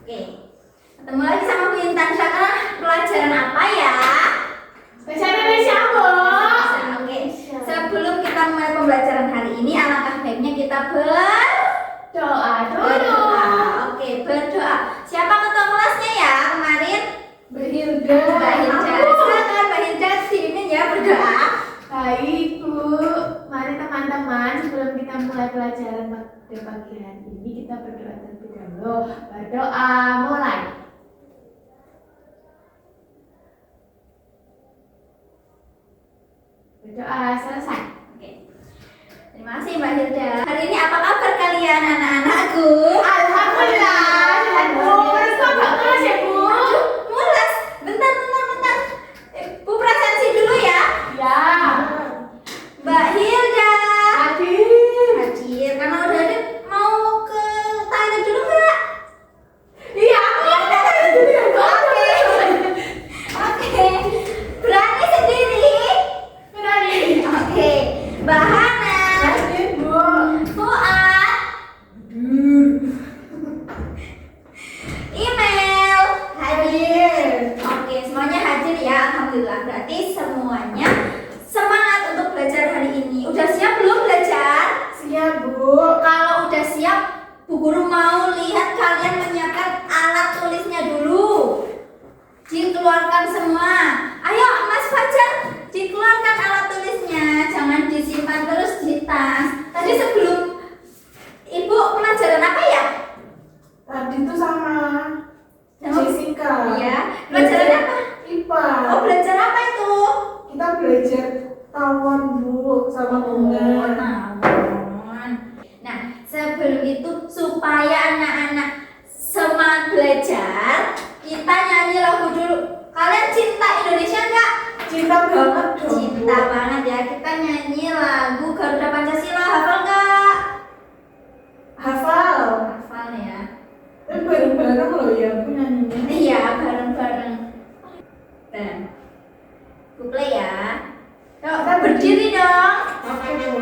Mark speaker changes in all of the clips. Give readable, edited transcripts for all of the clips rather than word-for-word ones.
Speaker 1: Oke, ketemu lagi sama Bu Intan. Sekarang pelajaran apa ya?
Speaker 2: Bahasa Indonesia, Bu.
Speaker 1: Oke, sebelum kita mulai pembelajaran hari ini, alangkah baiknya kita berdoa dulu. Oke, berdoa. Siapa ketua kelasnya ya kemarin?
Speaker 2: Mbak Hilda.
Speaker 1: Mbak Hilda. Silakan Mbak Hilda dipimpin ya berdoa.
Speaker 2: Baik, Bu. Mari teman-teman, sebelum kita mulai pelajaran pada pagi hari ini, kita berdoa terlebih dahulu. Berdoa mulai. Berdoa selesai.
Speaker 1: Oke. Terima kasih Mbak Hilda. Hari ini apa kabar kalian anak-anakku?
Speaker 2: Alhamdulillah, sehat, Bu. Terus kok gak kelas ya, Bu?
Speaker 1: Aduh, mulas. Bentar. Bu presensi dulu ya.
Speaker 2: Ya.
Speaker 1: Mbak Hilda.
Speaker 2: Hadir.
Speaker 1: Karena udah ada, mau ke toilet dulu nggak?
Speaker 2: Iya, aku
Speaker 1: Oke. Berani sendiri?
Speaker 2: berani.
Speaker 1: Oke. Mbak Hana.
Speaker 2: Hadir, Bu.
Speaker 1: Fuad. Email.
Speaker 2: Hadir.
Speaker 1: Oke, semuanya hadir ya. Alhamdulillah. Berarti semuanya semangat untuk belajar hari ini. Udah siap belum belajar?
Speaker 2: Siap, Bu.
Speaker 1: Kalau udah siap, Bu Guru mau lihat kalian menyiapkan alat tulisnya dulu. Dikeluarkan semua. Ayo Mas Fajar, dikeluarkan alat tulisnya. Jangan disimpan terus di tas. Tadi sebelum Ibu pelajaran apa ya?
Speaker 2: Tadi tuh sama
Speaker 1: Sama-
Speaker 2: Jessica.
Speaker 1: Iya. Pelajaran apa?
Speaker 2: IPA.
Speaker 1: Oh, belajar apa itu?
Speaker 2: Kita belajar tawon, Bu, sama bunga.
Speaker 1: Tawon. Nah, sebelum itu supaya anak-anak semangat belajar, kita nyanyi lagu dulu. Kalian cinta Indonesia nggak?
Speaker 2: Cinta banget dong, Bu.
Speaker 1: Cinta banget ya. Kita nyanyi lagu Garuda Pancasila. Hafal nggak?
Speaker 2: Hafal.
Speaker 1: Hafal ya.
Speaker 2: Tapi bareng-bareng loh ya, Bu, nyanyinya.
Speaker 1: Iya, bareng-bareng. Dan Bu play ya. Yuk, kita berdiri dong.
Speaker 2: Oke, Bu.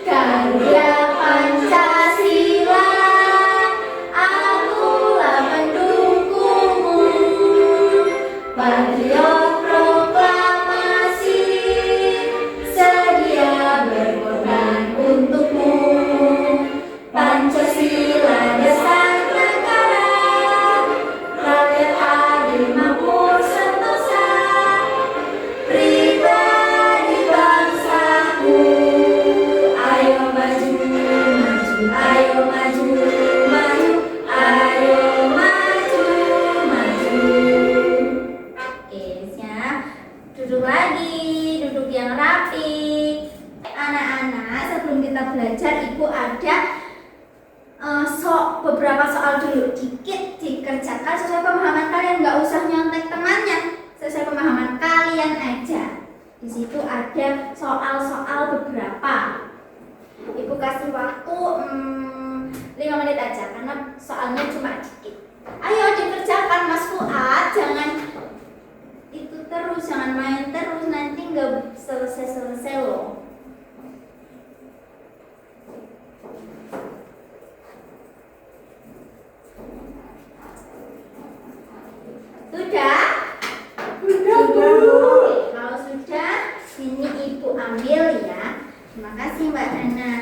Speaker 1: Garuda Pancasila, akulah pendukungmu. Patriot proklamasi, sedia berkorban untukmu. Pancasila dasar negara, rakyat adil makmur sentosa. Pribadi bangsaku, ayo maju, ayo maju, ayo maju. Oke, siap. Duduk lagi, duduk yang rapi. Anak-anak, sebelum kita belajar, Ibu ada beberapa soal dulu. Dikit dikerjakan sesuai pemahaman kalian, nggak usah nyontek temannya. Sesuai pemahaman kalian aja. Di situ ada soal-soal beberapa. Ibu kasih waktu 5 menit aja karena soalnya cuma dikit. Ayo dikerjakan Mas Fuad, jangan itu terus, jangan main terus, nanti nggak selesai loh. Sudah?
Speaker 2: Udah, Bu.
Speaker 1: Oke, kalau sudah, sini Ibu ambil ya. Terima kasih Mbak Hana.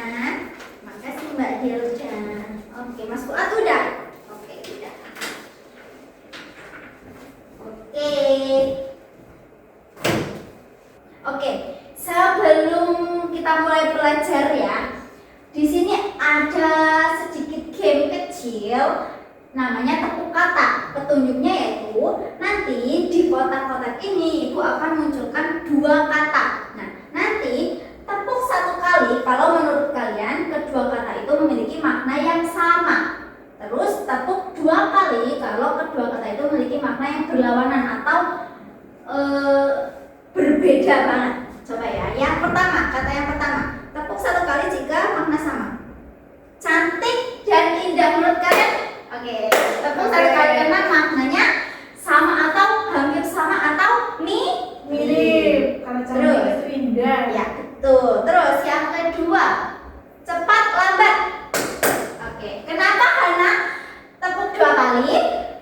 Speaker 1: Terima kasih Mbak Hilda. Oke, Mas Fuad udah? Oke, udah. nanti di kotak-kotak ini Ibu akan munculkan 2 kata. Nah, nanti tepuk 1 kali kalau menurut kalian kedua kata itu memiliki makna yang sama. Terus tepuk 2 kali kalau kedua kata itu memiliki makna yang berlawanan atau berbeda banget. Coba ya, yang pertama, kata yang pertama, tepuk 1 kali jika makna sama. Cantik dan indah menurut kalian? Oke, tepuk 1 kali karena maknanya sama atau hampir sama atau
Speaker 2: mirip. Karena cantik itu indah.
Speaker 1: Ya, betul. Terus yang kedua, cepat lambat. Oke, kenapa Hana tepuk 2 kali?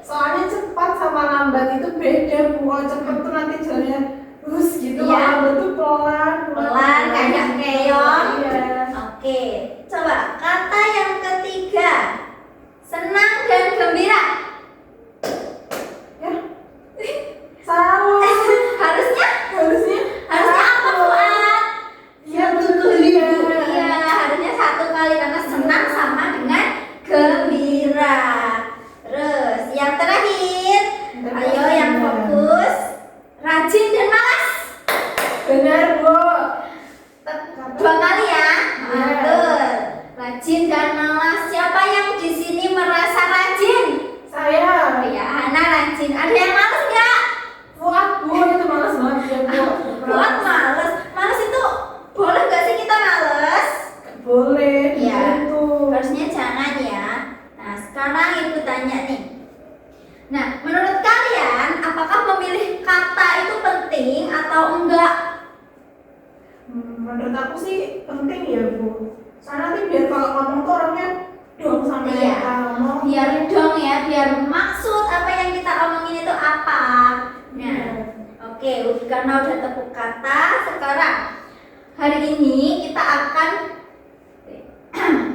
Speaker 2: Soalnya cepat sama lambat itu beda, Bu. Kalau cepat tuh nanti jalannya lurus gitu.
Speaker 1: Iya.
Speaker 2: Kalau lambat tuh pelan
Speaker 1: Kayak keong.
Speaker 2: Iya.
Speaker 1: Oke, coba kata yang ketiga, senang dan gembira.
Speaker 2: Ya. Salah.
Speaker 1: Harusnya apa Fuad?
Speaker 2: Iya, betul ya.
Speaker 1: Iya, harusnya 1 kali karena senang sama dengan gembira. Terus yang terakhir, ayo yang fokus, rajin dan malas.
Speaker 2: Benar, Bu.
Speaker 1: 2 kali ya.
Speaker 2: Iya.
Speaker 1: Betul. Rajin dan malas. Siapa yang di sini merasa rajin?
Speaker 2: Saya.
Speaker 1: Ya, Hana rajin. Ada yang malas nggak?
Speaker 2: Fuad, Bu, itu malas banget ya, Bu.
Speaker 1: Buat males. Males itu boleh nggak sih kita males?
Speaker 2: Boleh.
Speaker 1: Iya.
Speaker 2: Gitu.
Speaker 1: Harusnya jangan ya. Nah, sekarang Ibu tanya nih. Nah, menurut kalian apakah memilih kata itu penting atau enggak?
Speaker 2: Menurut aku sih penting ya, Bu. Soalnya nanti biar kalau ngomong tuh orangnya dong sama
Speaker 1: Iya.
Speaker 2: yang kita ngomong.
Speaker 1: Biar dong ya, biar maksud apa yang kita omongin itu apa. Nah, oke, karena udah tepuk kata, sekarang hari ini kita akan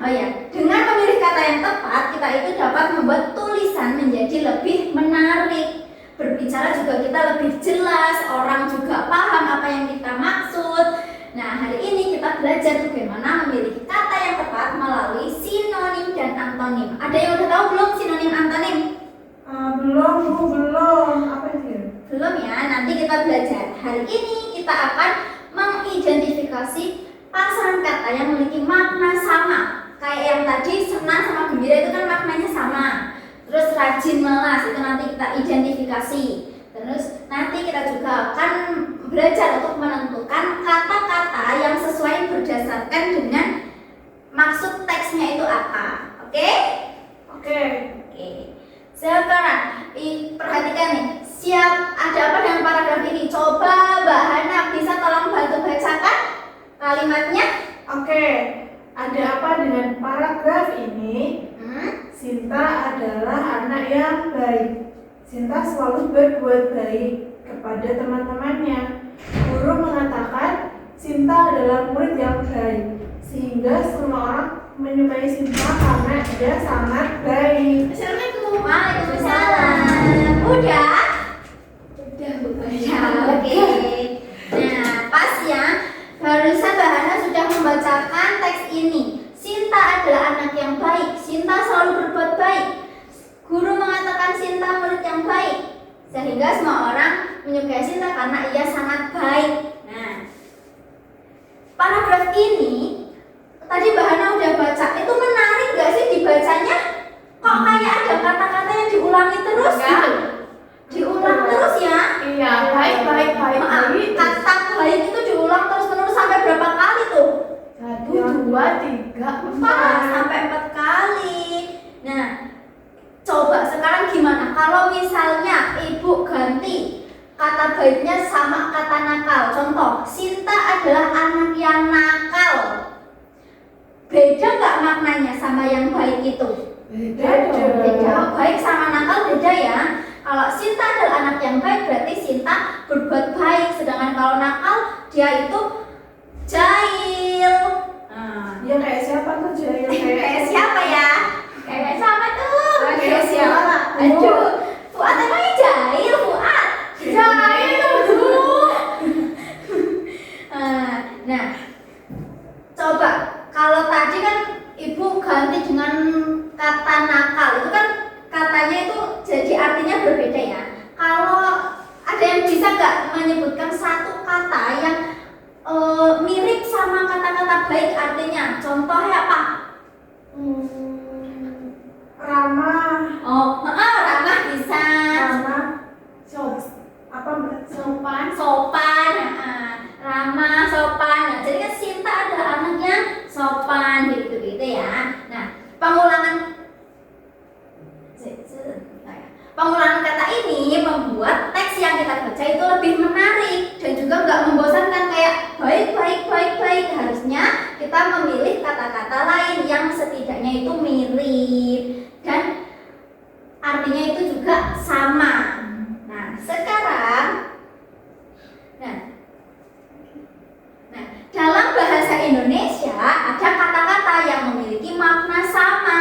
Speaker 1: oh ya, dengan memilih kata yang tepat, kita itu dapat membuat tulisan menjadi lebih menarik. Berbicara juga kita lebih jelas, orang juga paham apa yang kita maksud. Nah, hari ini kita belajar bagaimana memilih kata yang tepat melalui sinonim dan antonim. Ada yang udah tahu belum sinonim antonim?
Speaker 2: Belum, Bu, belum. Apa itu ya?
Speaker 1: Belum ya, nanti kita belajar. Hari ini kita akan mengidentifikasi pasangan kata yang memiliki makna sama. Kayak yang tadi senang sama gembira itu kan maknanya sama. Terus rajin malas itu nanti kita identifikasi. Terus nanti kita juga akan belajar untuk menentukan kata-kata yang sesuai berdasarkan dengan maksud teksnya itu apa. Oke?
Speaker 2: Oke.
Speaker 1: Oke. Sekarang perhatikan nih. Siap, ada apa dengan paragraf ini? Coba Mbak Hana bisa tolong bantu bacakan kalimatnya?
Speaker 2: Oke. Ada apa dengan paragraf ini? Sinta adalah anak yang baik. Sinta selalu berbuat baik kepada teman-temannya. Guru mengatakan Sinta adalah murid yang baik, sehingga semua orang menyukai Sinta karena dia sangat baik.
Speaker 1: Assalamualaikum. Waalaikumsalam. Udah? Udah, Bu. Oke. Nah, pas ya. Barusan Mbak Hana sudah membacakan teks ini. Sinta adalah anak yang baik. Sinta selalu berbuat baik. Guru mengatakan Sinta murid yang baik, sehingga semua orang menyukai Sinta karena ia sangat baik. Nah, paragraf ini tadi Mbak Hana udah baca. Itu menarik gak sih dibacanya? Kok kayak ada kata-kata yang diulangi terus?
Speaker 2: Enggak.
Speaker 1: Diulang terus ya?
Speaker 2: Iya, baik.
Speaker 1: Kata baik itu diulang terus-menerus sampai berapa kali tuh?
Speaker 2: 1, 2, 3, 4.
Speaker 1: Sampai 4 kali. Nah, coba sekarang gimana? Kalau misalnya Ibu ganti kata baiknya sama kata nakal. Contoh, Sinta adalah anak yang nakal. Beda nggak maknanya sama yang baik itu? Beda. Baik sama nakal beda ya. Kalau Sinta adalah anak yang baik berarti Sinta berbuat baik. Sedangkan kalau nakal dia itu jahil.
Speaker 2: Ya kayak siapa tuh jahil?
Speaker 1: Kayak siapa ya? Kayak siapa tuh?
Speaker 2: Kayak siapa?
Speaker 1: Aduh, Fuad emangnya jahil, Fuad?
Speaker 2: Jahil tuh.
Speaker 1: Nah, coba kalau tadi kan Ibu ganti dengan kata nakal, itu kan katanya itu jadi artinya berbeda ya. ini membuat teks yang kita baca itu lebih menarik dan juga nggak membosankan kayak baik. Harusnya kita memilih kata-kata lain yang setidaknya itu mirip dan artinya itu juga sama. Nah, sekarang dalam bahasa Indonesia ada kata-kata yang memiliki makna sama.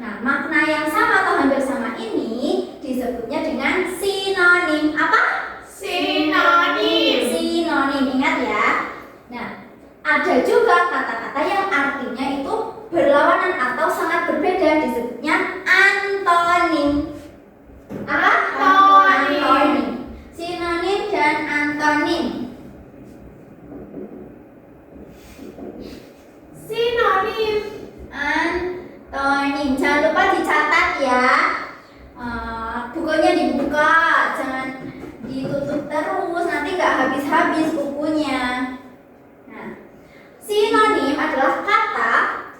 Speaker 1: Nah, makna yang sama atau hampir sama ini disebutnya dengan sinonim. Apa?
Speaker 2: Sinonim.
Speaker 1: Sinonim, ingat ya. Nah, ada juga kata-kata yang artinya itu berlawanan atau sangat berbeda, disebutnya antonim. Apa?
Speaker 2: Antonim.
Speaker 1: Sinonim dan antonim.
Speaker 2: Sinonim.
Speaker 1: Antonim. Jangan lupa dicatat ya. Bukunya dibuka, jangan ditutup terus, nanti nggak habis-habis bukunya. Nah, sinonim adalah kata.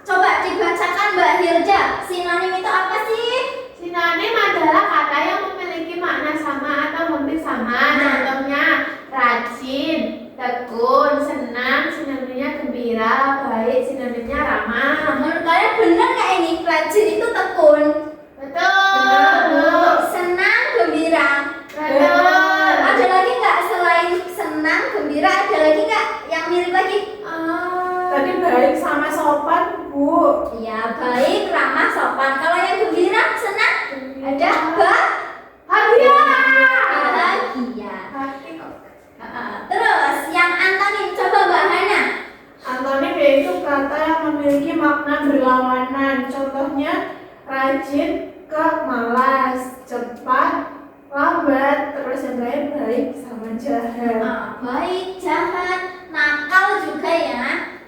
Speaker 1: Coba dibacakan Mbak Hilda. Sinonim itu apa sih?
Speaker 2: Sinonim adalah kata yang memiliki makna sama atau hampir sama. Contohnya rajin, tekun, senang, sinonimnya gembira, baik, sinonimnya ramah.
Speaker 1: Menurut kalian benar nggak ini? Rajin itu tekun.
Speaker 2: Betul.
Speaker 1: Senang, gembira.
Speaker 2: Betul.
Speaker 1: Ada lagi nggak selain senang, gembira? Ada lagi nggak yang mirip lagi?
Speaker 2: Tadi baik sama sopan, Bu.
Speaker 1: Ya, baik, ramah, sopan. Kalau yang gembira, senang, ada
Speaker 2: Hadiah.
Speaker 1: bahagia.
Speaker 2: Hati kok.
Speaker 1: Terus yang antonim, coba Mbak Hana.
Speaker 2: Antonim yaitu kata yang memiliki makna berlawanan. Contohnya rajin ke malas, cepat, lambat, terus yang lain baik sama jahat.
Speaker 1: Baik, jahat, nakal juga ya.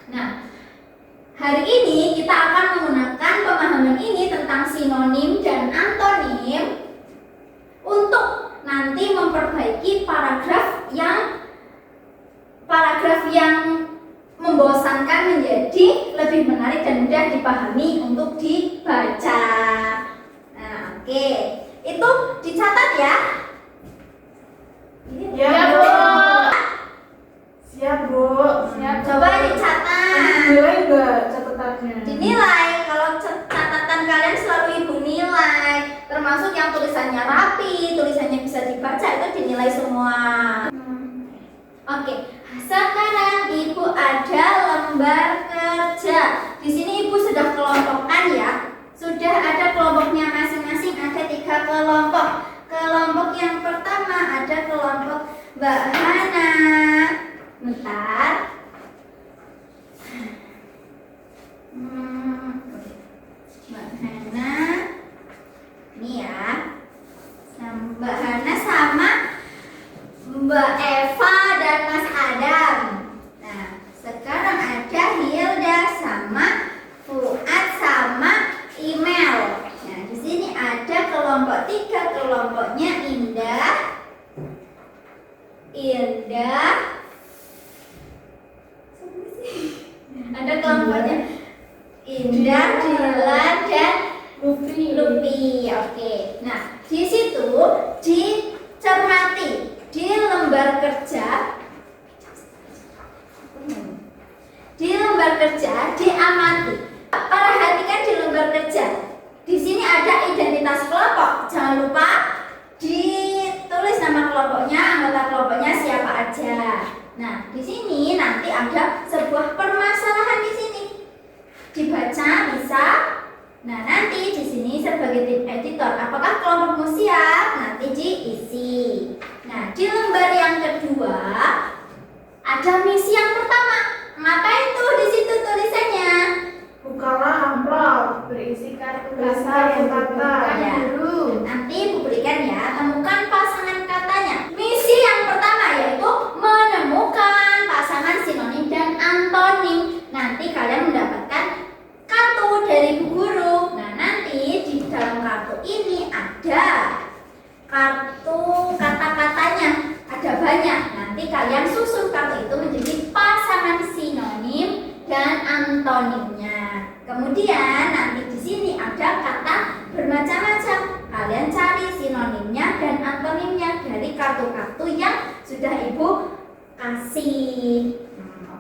Speaker 1: Nah, hari ini kita akan menggunakan pemahaman ini tentang sinonim dan antonim untuk nanti memperbaiki paragraf yang membosankan menjadi lebih menarik dan mudah dipahami untuk dibaca. Nah, oke. Itu dicatat ya.
Speaker 2: Ya, Bu. Siap, Bu. Siap.
Speaker 1: Coba dicatat.
Speaker 2: Dinilai enggak catatannya?
Speaker 1: Dinilai. Kalau catatan kalian selalu Ibu nilai, termasuk yang tulisannya rapi, tulisannya bisa dibaca, itu dinilai semua. Oke, sekarang Ibu ada lembar kerja. Di sini Ibu sudah kelompokkan ya. Sudah ada kelompoknya masing-masing, ada 3 kelompok. Kelompok yang pertama ada kelompok Mbak Hana. Bentar. Mbak Hana. Ini ya. Mbak Hana sama Mbak Eva dan Mas Adam. Nah, sekarang ada Hilda sama Fuad sama Email. Nah, di sini ada kelompok 3, kelompoknya Indah, ada kelompoknya Indah, Dilan dan Lupi. Oke. Nah, di situ dicermati di lembar kerja. Di lembar kerja diamati. Perhatikan di lembar kerja. Di sini ada identitas kelompok. Jangan lupa ditulis nama kelompoknya, anggota kelompoknya siapa aja. Nah, di sini nanti ada sebuah permasalahan di sini. Dibaca bisa. Nah, nanti di sini sebagai tim editor, apakah kelompokmu siap? Nanti diisi. Nah, di lembar yang kedua ada misi yang pertama. Ngapain tuh di situ tulisannya?
Speaker 2: Bukalah amplop berisi kartu kata yang diberikan
Speaker 1: Ya.
Speaker 2: guru.
Speaker 1: Nanti Ibu berikan ya, temukan pasangan katanya. Misi yang pertama yaitu menemukan pasangan sinonim dan antonim. Nanti kalian mendapatkan kartu dari Bu Guru. Nah, nanti di dalam kartu ini ada kartu kata-katanya. Ada banyak. Nanti kalian susun kartu itu menjadi pasangan sinonim dan antonimnya. Kemudian nanti di sini ada kata bermacam-macam. Kalian cari sinonimnya dan antonimnya. toleransi.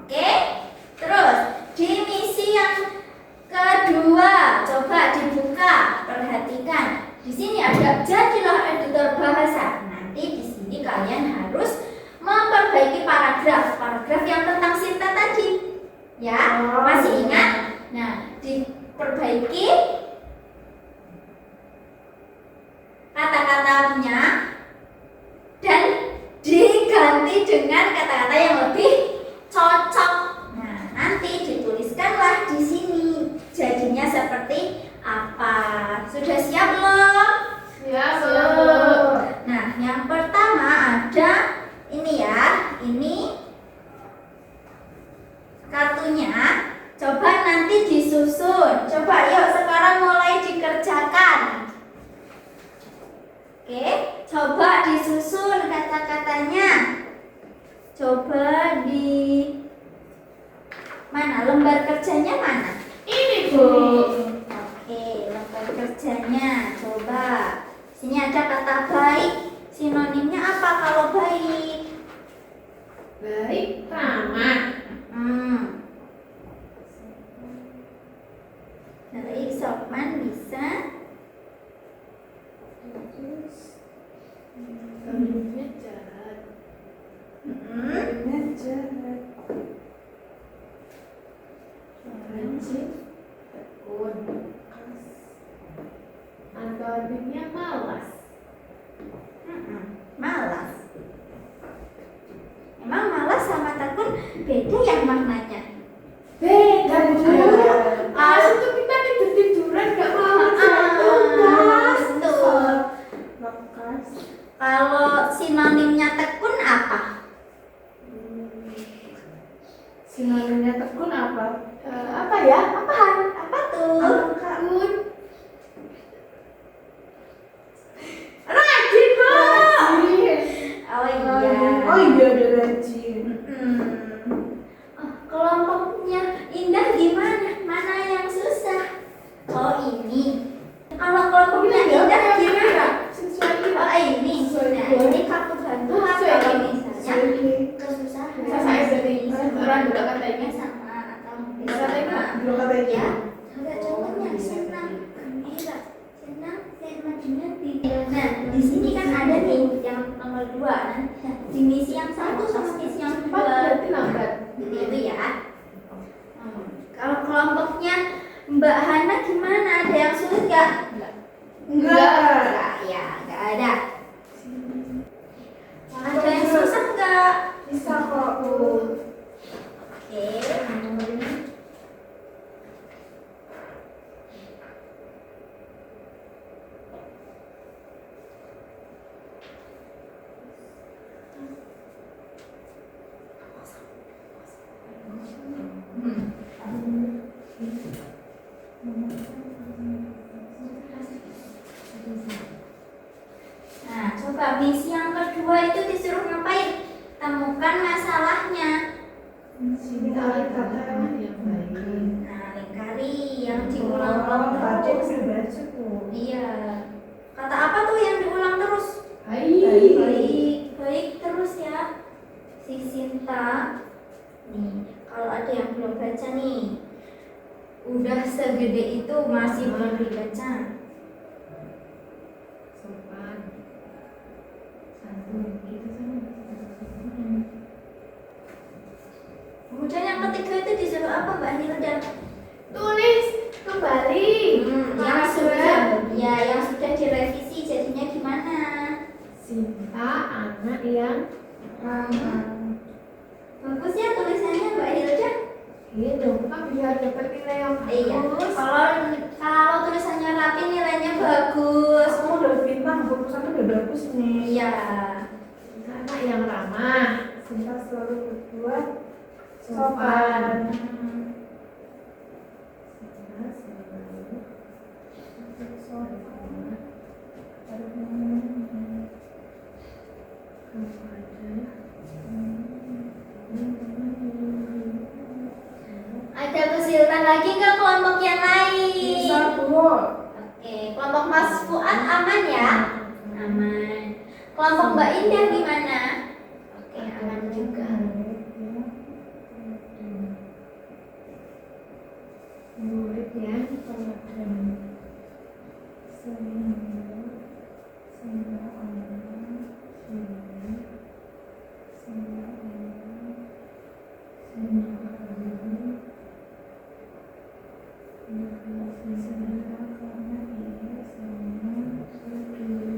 Speaker 1: Oke. Terus di misi yang kedua, coba dibuka, perhatikan. Di sini ada jadilah editor bahasa. Nanti di sini kalian harus memperbaiki paragraf yang tentang Sinta tadi. Ya, masih ingat? Nah, diperbaiki kata-katanya dan diganti dengan kata-kata yang lebih cocok. Nah, nanti dituliskanlah di sini. Jadinya seperti apa? Sudah siap belum?
Speaker 2: Siap, Bu.
Speaker 1: Nah, yang pertama ada ini ya. Ini kartunya. Coba nanti disusun. Coba yuk sekarang mulai dikerjakan. Oke, coba disusun kata-katanya. Coba di mana? Lembar kerjanya mana?
Speaker 2: Ini, Bu.
Speaker 1: Oke, lembar kerjanya. Coba. Sini ada kata baik. Sinonimnya apa kalau baik?
Speaker 2: Baik, ramah.
Speaker 1: Baik, sopan bisa.
Speaker 2: Baliknya jahat. Baliknya jahat. Rajin, tekun, baliknya malas.
Speaker 1: Malas. Emang malas sama tekun beda ya maknanya?
Speaker 2: Beda, Bu. Malas itu kita tidur-tiduran gak mau tugas.
Speaker 1: Betul. Kalau sinonimnya tekun apa?
Speaker 2: Sinonimnya tekun apa?
Speaker 1: Apa ya? Apa tuh?
Speaker 2: Tekun.
Speaker 1: Rajin, Bu.
Speaker 2: Rajin.
Speaker 1: Oh iya.
Speaker 2: Oh iya, ada rajin.
Speaker 1: Kelompoknya Indah gimana? Mana yang susah? Oh ini. Kalau kelompoknya Indah gimana? Oh ini. Nah ini kartu bantu atau misalnya kesusahan.
Speaker 2: Saya dari
Speaker 1: Ukuran dua katanya sama atau ya. Ada contohnya senang, gembira, senang, senang, tidak. Nah di sini kan ada nih yang nomor 2. Nah, di misi yang 1 sama misi yang 2
Speaker 2: berarti lambat.
Speaker 1: itu ya. Kalau kelompoknya Mbak Hana gimana? Ada yang sulit gak? Enggak ya, enggak ada. Ada yang susah enggak?
Speaker 2: Bisa kok, Bu.
Speaker 1: Oke. Nah, coba misi yang kedua itu disuruh ngapain? Temukan masalahnya.
Speaker 2: Cari kata yang baik.
Speaker 1: Nah, lingkari yang diulang-ulang terus. Iya. Kata apa tuh yang diulang terus? Baik terus ya. Si Sinta. Nih, kalau ada yang belum baca nih. Udah segede itu masih belum dibaca.
Speaker 2: Sopan. Santun gitu sama.
Speaker 1: Kemudian yang ketiga itu disuruh apa Mbak Hilda?
Speaker 2: Tulis kembali.
Speaker 1: Yang sudah direvisi jadinya gimana?
Speaker 2: Sinta anak yang
Speaker 1: Bagus ya tulisannya Mbak Hilda.
Speaker 2: gitu kan biar dapat nilai yang
Speaker 1: Iya.
Speaker 2: bagus.
Speaker 1: Kalau tulisannya rapi nilainya bagus.
Speaker 2: Aku udah bintang, bagusannya udah bagus nih.
Speaker 1: Iya.
Speaker 2: Anak yang ramah. Sinta selalu berbuat sopan. Sinta selalu sopan.
Speaker 1: Ada kesulitan lagi nggak kelompok yang lain?
Speaker 2: Bisa, Bu.
Speaker 1: Oke, kelompok Mas Fuad aman ya? Aman. Kelompok Mbak Indah gimana? Oke, aman juga.
Speaker 2: yang teladan. Sehingga semua orang sini, semua orang semua orang berbicara karena ia sangat peduli.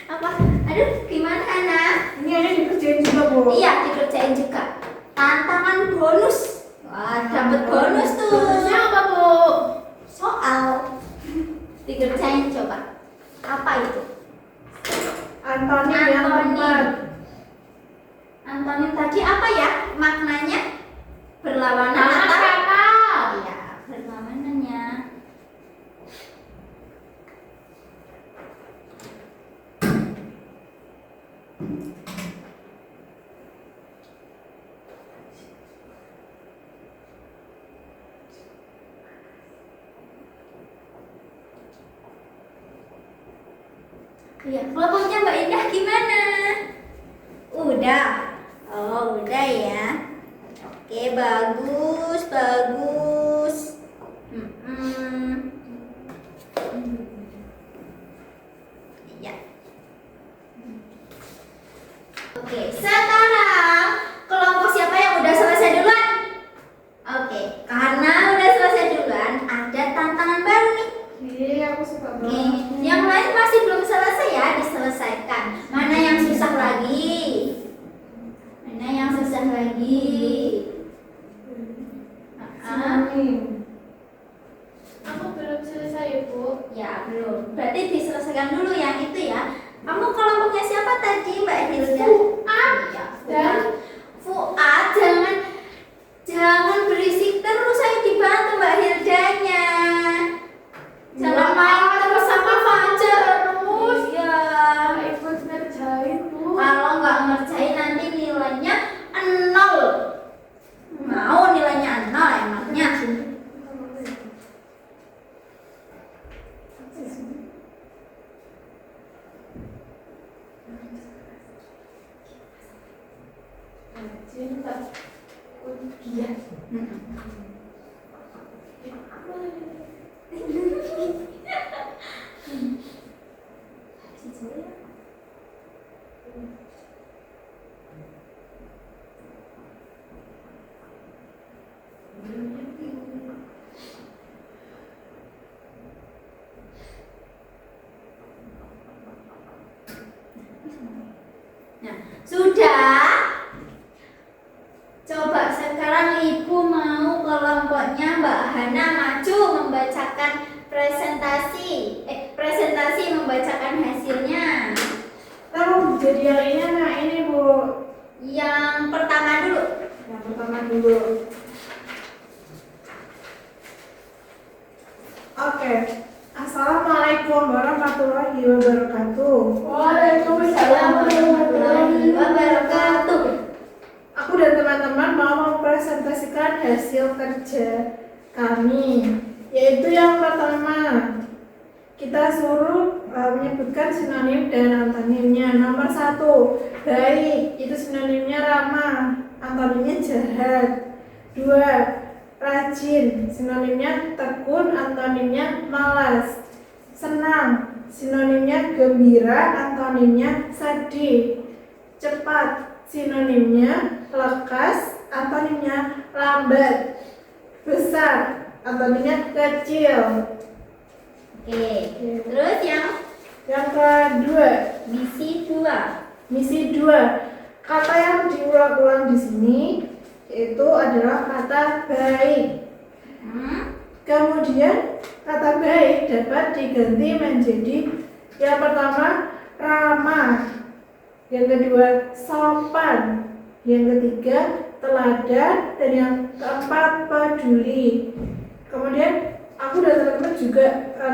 Speaker 1: Apa? Aduh, gimana anak?
Speaker 2: Ini dikerjain juga, Bu.
Speaker 1: Iya, dikerjain juga. Tantangan bonus. Wah, dapat bonus tuh.
Speaker 2: Bonusnya apa, Bu?
Speaker 1: Soal. Dikerjain coba. Apa itu?
Speaker 2: Antonim yang tepat.
Speaker 1: Antonim tadi apa ya maknanya? Berlawanan
Speaker 2: Lawan
Speaker 1: atau?
Speaker 2: kata.
Speaker 1: Iya, berlawanannya. Iya, kelompoknya Mbak Indah gimana? Udah. Oh, udah ya. Oke, bagus, bagus. Iya. Oke, sekarang kelompok siapa yang udah selesai duluan? Oke, karena udah selesai duluan, ada tantangan baru nih.
Speaker 2: Iya, aku suka
Speaker 1: Oke,
Speaker 2: banget.
Speaker 1: yang lain masih belum selesai ya, diselesaikan. Mana yang susah lagi? Mana yang susah lagi?
Speaker 2: Sinonim.
Speaker 3: Aku belum selesai, Bu.
Speaker 1: Ya, belum. Berarti diselesaikan dulu yang itu ya. Kamu kelompoknya siapa tadi, Mbak Hilda?
Speaker 3: Fuad
Speaker 1: Ya,
Speaker 3: dan
Speaker 1: Fuad, jangan berisik terus, saya dibantu Mbak Hildanya. Jangan main terus sama Fajar terus. Iya.
Speaker 3: ikut ngerjain, Bu.
Speaker 1: Kalau nggak ngerjain nanti nilainya 0. Mau nilainya 0 emangnya?
Speaker 3: Cinta ujian.
Speaker 1: Nah, sudah. Coba sekarang Ibu mau kelompoknya Mbak Hana maju membacakan presentasi membacakan hasilnya.
Speaker 2: Tahu jadi yang ini anak ini, Bu.
Speaker 1: Yang pertama dulu.
Speaker 2: Yang pertama dulu. Oke. Assalamualaikum warahmatullahi wabarakatuh.
Speaker 3: Waalaikumsalam
Speaker 1: Warahmatullahi wabarakatuh.
Speaker 2: Aku dan teman-teman mau mempresentasikan hasil kerja kami, yaitu yang pertama kita suruh menyebutkan sinonim dan antonimnya. Nomor 1, baik, itu sinonimnya ramah, antonimnya jahat. 2, rajin, sinonimnya tekun, antonimnya malas. Senang, sinonimnya gembira, antonimnya sedih. Cepat, sinonimnya lekas, antonimnya lambat. Besar, antonimnya kecil.
Speaker 1: Oke. Terus
Speaker 2: Yang kedua,
Speaker 1: misi 2.
Speaker 2: misi 2. Kata yang diulang-ulang di sini itu adalah kata baik. Kemudian kata baik dapat diganti menjadi yang pertama ramah, yang kedua sopan, yang ketiga teladan, dan yang keempat peduli. Kemudian aku dan teman-teman juga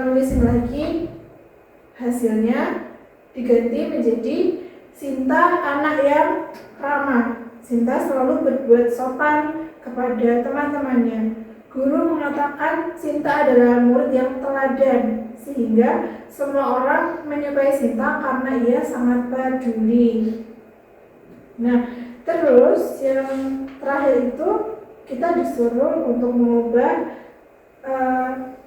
Speaker 2: nulisin lagi hasilnya, diganti menjadi Sinta anak yang ramah. Sinta selalu berbuat sopan kepada teman-temannya. Guru mengatakan Sinta adalah murid yang teladan, sehingga semua orang menyukai Sinta karena ia sangat peduli. Nah, terus yang terakhir itu kita disuruh untuk mengubah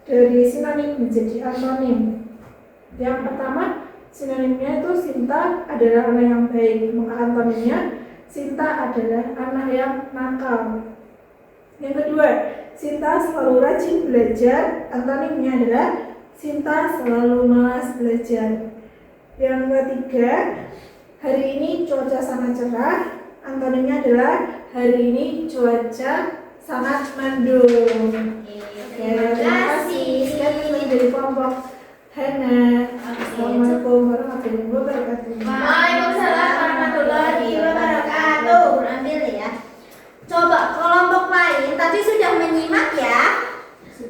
Speaker 2: dari sinonim menjadi antonim. Yang pertama, sinonimnya itu Sinta adalah anak yang baik, maka antonimnya Sinta adalah anak yang nakal. Yang kedua, Sinta selalu rajin belajar, antonimnya adalah Sinta selalu malas belajar. Yang ketiga, hari ini cuaca sangat cerah, antonimnya adalah hari ini cuaca sangat mendung.
Speaker 1: Terima kasih.
Speaker 2: Sekian dari kelompok Hana. Assalamualaikum warahmatullahi wabarakatuh.
Speaker 1: Waalaikumsalam warahmatullahi wabarakatuh. Ambil ya. Coba kelompok lain tadi sudah menyimak ya.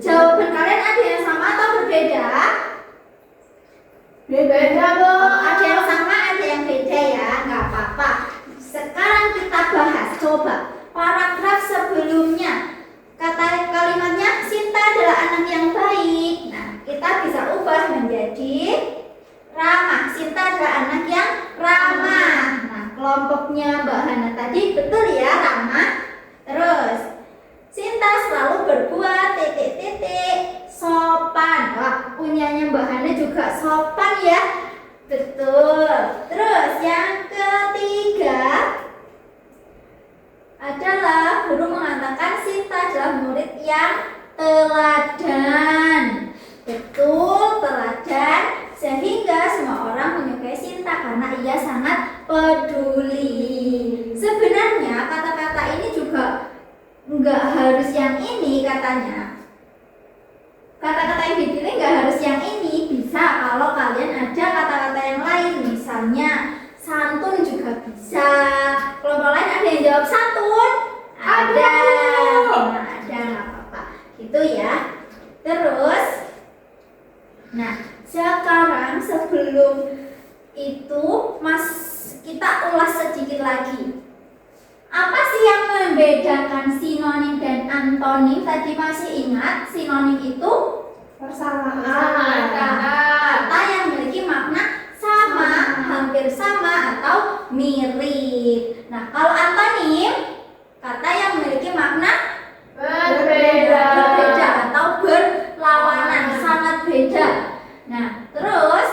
Speaker 1: Jawaban kalian ada yang sama atau berbeda?
Speaker 3: Beda, Bu.
Speaker 1: Ada yang sama, ada yang beda ya. Nggak apa-apa. Sekarang kita bahas. Coba paragraf sebelumnya. Kata kalimatnya Sinta adalah anak yang baik. Nah, kita bisa ubah menjadi ramah. Sinta adalah anak yang ramah. Nah, kelompoknya Mbak Hana tadi betul ya, ramah. Terus Sinta selalu berbuat sopan. Wah, punyanya Mbak Hana juga sopan ya. Betul. Terus yang ketiga adalah guru mengatakan Sinta adalah murid yang teladan. Betul, teladan, sehingga semua orang menyukai Sinta karena ia sangat peduli. Sebenarnya kata-kata ini juga nggak harus yang ini katanya. Kata-kata yang dipilih nggak harus yang ini, bisa kalau kalian ada kata-kata yang lain, misalnya santun juga bisa. Kelompok lain ada yang jawab santun? Ada. Nah, ada, nggak apa-apa. Gitu ya. Terus, nah sekarang sebelum itu kita ulas sedikit lagi. Apa sih yang membedakan sinonim dan antonim? Tadi masih ingat sinonim itu
Speaker 2: Persamaan.
Speaker 1: kata yang memiliki makna sama, hampir sama atau mirip. Nah, kalau antonim kata yang memiliki makna berbeda atau berlawanan, sangat beda. Nah, terus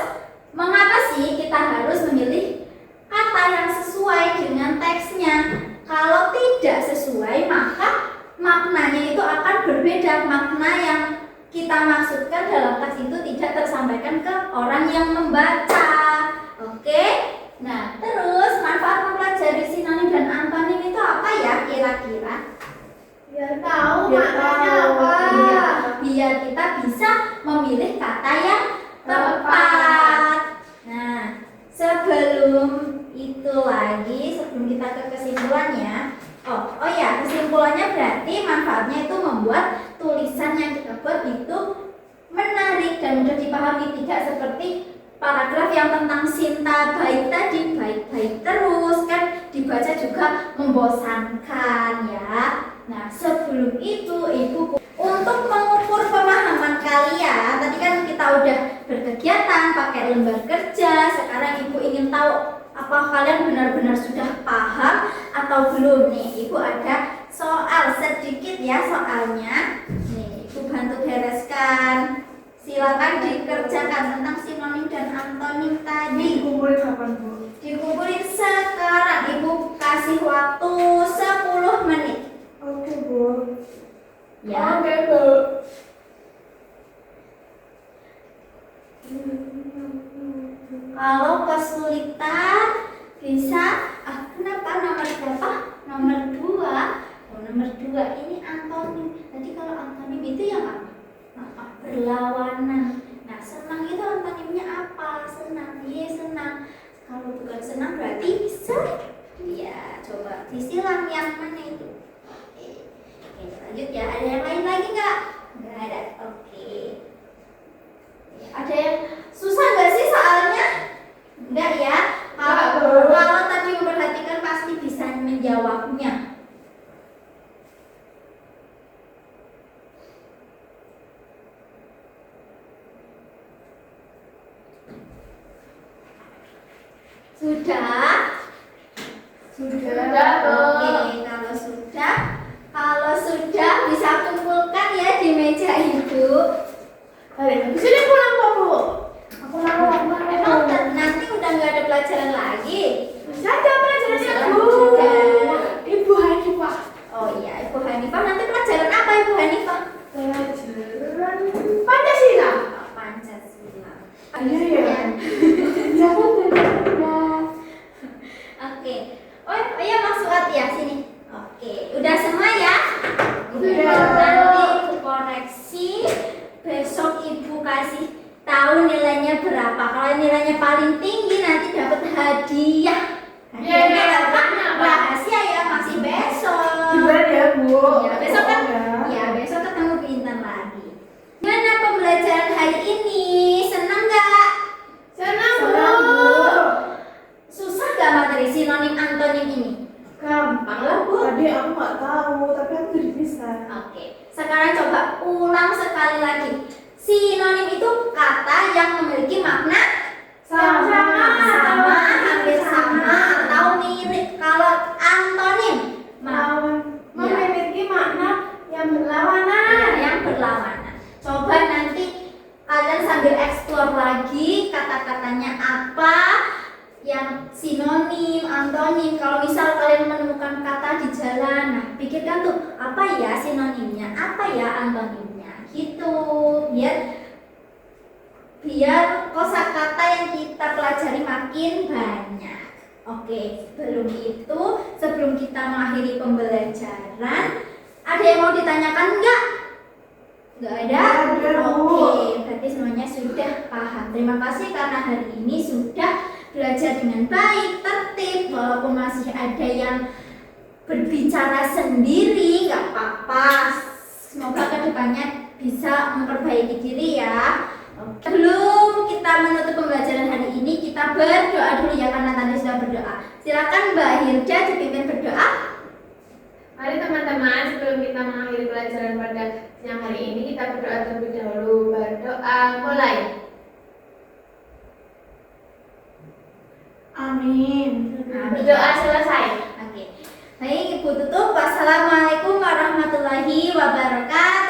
Speaker 1: mengapa sih kita harus memilih kata yang sesuai dengan teksnya? Kalau tidak sesuai, maka maknanya itu akan berbeda. Makna yang kita maksudkan dalam teks itu tidak tersampaikan ke orang yang membaca. Oke? Nah, terus manfaat mempelajari sinonim dan antonim itu apa ya kira-kira?
Speaker 3: Biar tahu
Speaker 2: Biar
Speaker 3: maknanya
Speaker 2: tahu,
Speaker 3: apa.
Speaker 2: iya.
Speaker 1: Biar kita bisa memilih kata yang tepat. Nah, sebelum itu lagi, sebelum kita ke kesimpulannya, oh ya, kesimpulannya berarti manfaatnya itu membuat tulisan yang kita buat itu menarik dan mudah dipahami, tidak seperti paragraf yang tentang Sinta baik tadi, baik-baik terus kan dibaca juga membosankan ya. Nah, sebelum itu Ibu untuk mengukur pemahaman kalian, tadi kan kita udah berkegiatan pakai lembar kerja, sekarang Ibu ingin tahu apa kalian benar-benar sudah paham atau belum nih. Ibu ada soal sedikit ya soalnya. Nih, Ibu bantu bereskan. Silakan dikerjakan tentang sinonim dan antonim tadi.
Speaker 2: Dikumpulin kapan, Bu?
Speaker 1: Dikumpulin sekarang. Ibu kasih waktu 10 menit.
Speaker 2: Oke, Bu.
Speaker 1: Ya.
Speaker 3: Oke, Bu.
Speaker 1: Kalau kesulitan bisa kenapa nomor berapa? Nomor 2. Oh, nomor 2 ini antonim. Tadi kalau antonim itu yang apa? Berlawanan. Nah, senang itu antonimnya apa? Senang. Iya, senang. Kalau bukan senang berarti bisa. Iya, coba disilang yang mana itu? Oke, lanjut ya. Ada yang lain lagi nggak? Nggak ada. Oke. Ada yang susah nggak sih soalnya? Enggak ya. Kalau tadi memperhatikan pasti bisa menjawabnya. Sudah?
Speaker 2: Sudah.
Speaker 1: Oke, kalau sudah bisa kumpulkan ya di meja itu.
Speaker 3: Sini pulang Pak Bu.
Speaker 2: Aku mau.
Speaker 1: Emang nanti udah nggak ada pelajaran lagi?
Speaker 3: Saja pelajarannya
Speaker 1: Bisa
Speaker 3: Bu.
Speaker 1: juga.
Speaker 3: Ibu Hanifah.
Speaker 1: Oh iya, Ibu Hanifah nanti pelajaran apa Ibu Hanifah?
Speaker 3: Pelajaran Pancasila.
Speaker 1: Oh, Pancasila.
Speaker 2: Iya ya.
Speaker 1: Oke. Oh iya Mas Suat ya sini. Oke, udah semua ya?
Speaker 2: Udah.
Speaker 1: Nanti Ibu koreksi. Besok Ibu kasih tahu nilainya berapa. Kalau nilainya paling tinggi nanti dapat hadiah. Hadiahnya
Speaker 3: Iya,
Speaker 1: apa?
Speaker 3: apa?
Speaker 1: Rahasia ya, masih besok.
Speaker 2: Gimana ya Bu?
Speaker 1: Ya, besok kan?
Speaker 2: Ya.
Speaker 1: Ya, besok ketemu Intan lagi. Gimana pembelajaran hari ini? Senang nggak?
Speaker 3: Senang
Speaker 2: Senang,
Speaker 3: Bu.
Speaker 2: Bu.
Speaker 1: Susah nggak materi sinonim antonim ini?
Speaker 3: Gampang lah Bu.
Speaker 2: Tadi aku nggak tahu, tapi aku jadi bisa.
Speaker 1: Oke, sekarang coba ulang sekali lagi. Sinonim itu kata yang memiliki makna
Speaker 3: Sama.
Speaker 1: sama, hampir sama, atau mirip. Kalau antonim
Speaker 3: Memiliki makna yang berlawanan.
Speaker 1: yang berlawanan. Coba nanti kalian sambil explore lagi kata-katanya apa yang sinonim, antonim. Kalau misal kalian menemukan kata di jalan, nah pikirkan tuh apa ya sinonimnya, apa ya antonimnya, gitu. Biar kosakata yang kita pelajari makin banyak. Oke, sebelum kita mengakhiri pembelajaran, ada yang mau ditanyakan enggak? Enggak ada?
Speaker 2: Nggak ada, Bu.
Speaker 1: Oke, berarti semuanya sudah paham. Terima kasih karena hari ini sudah belajar dengan baik, tertib. Walaupun masih ada yang berbicara sendiri, nggak apa-apa. Semoga kedepannya bisa memperbaiki diri ya. Oke. Sebelum kita menutup pembelajaran hari ini, kita berdoa dulu ya karena tadi sudah berdoa. Silakan Mbak Hirja dipimpin berdoa.
Speaker 3: Mari teman-teman, sebelum kita mengakhiri pelajaran pada siang hari ini, kita berdoa terlebih dahulu. Berdoa mulai.
Speaker 2: Amin.
Speaker 3: Berdoa selesai.
Speaker 1: Oke. Baik, Ibu tutup. Wassalamualaikum warahmatullahi wabarakatuh.